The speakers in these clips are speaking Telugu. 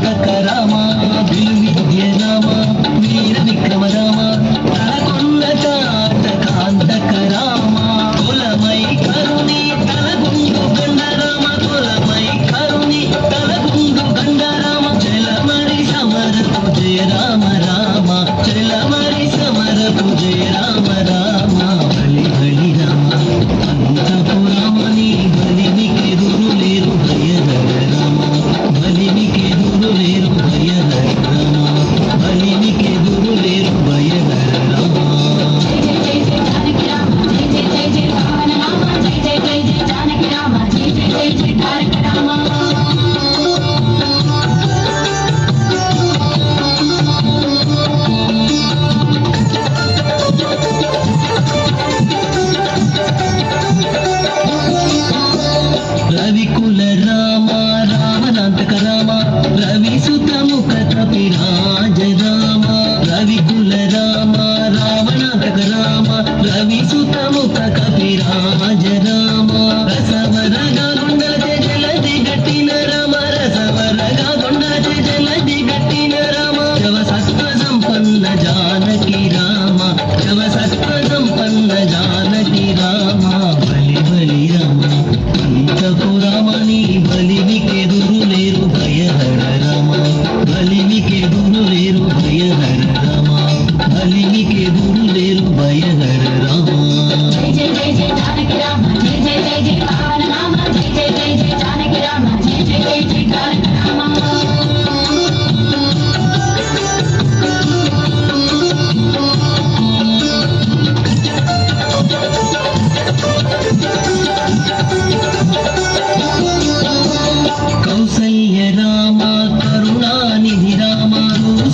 తారక రామ విలువిద్య రామ వీర విక్రమ రామ తలకొన్న తాత కాంతక రామ కులమై కరుణి తలగుండు గండ రామ కులమై కరుణి తలగుండు గండ రామ చలమరి సమరపు జయ రామ రామ చలమరి సమరపు జయ రామ రామ బలి బలి రామ అంతపురమని బలిమికి దురులేరు భయహర రామ బలిమికి దురులేరు భయహర రామ బలిమికి దురులేరు భయహర రామ జయ జయ జానకి రామ జయ జయ జయ జయ పవన రామ జయ జయ జయ జయ జానకి రామ జయ జయ జయ జయ తారక రామ రవికుల రామ రామనాంతక రామ రవిసుత ముఖ కపిరాజ రామ రవికుల రామ రామనాంతక రామ రవిసుత ముఖ కపిరాజ రామ రసవరగా గుండె జలది గట్టిన రామ రసవరగా గుండె జలది గట్టిన రామ శవ సత్వ సంపన్న జానకి రామ శవ సత్వ సంపన్న జానకి రామ బలి బలి రామ అంతపురమని బలిమికి దురులేరు భయహర రామ బలిమికి దురులేరు భయహర రామ బలిమికి దురులేరు భయహర రామ జయ జయ జయ జయ జానకి రామ జయ జయ జయ జయ పవన రామ జయ జయ జయ జయ జానకి రామ జయ జయ జయ జయ తారక రామ కౌసల్య రామ కరుణానిధి రామ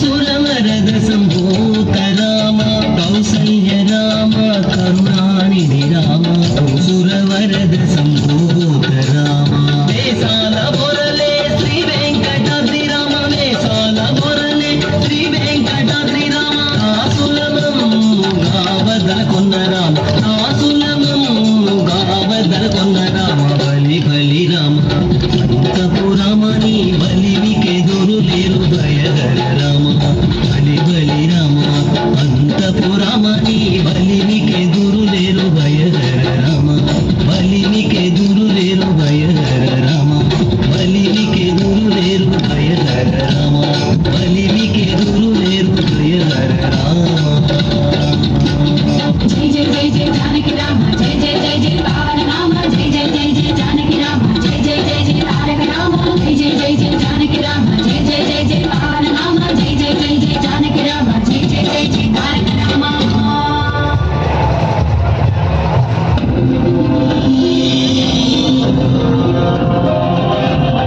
సురవరద సంభూత రామ కౌసల్య రామ కరుణానిధి రామ సురవరద సంభూత రామ వేసాల బొరలే శ్రీ వెంకటాద్రి రామ వేసాల బొరలే శ్రీ వెంకటాద్రి రామ ఆసులమముగా వదలకొన్న రామ ఆసులమముగా వదలకొన్న రామ బలి బలి రామ అంతపురమని బలిమికి దురులేరు భయహర రామ బలి బలి రామ అంతపురమని బలిమికి దురులేరు భయహర రామ బలిమికి దురులేరు భయహర రామ బలిమికి దురులేరు భయహర రామ బలిమికి దురులేరు భయహర రామ జయ జయ జయ జయ జానకి రామ జయ జయ జయ జయ పవన రామ జయ జయ జయ జయ జానకి రామ జయ జయ జయ జయ తారక రామ జయ జయ జయ జయ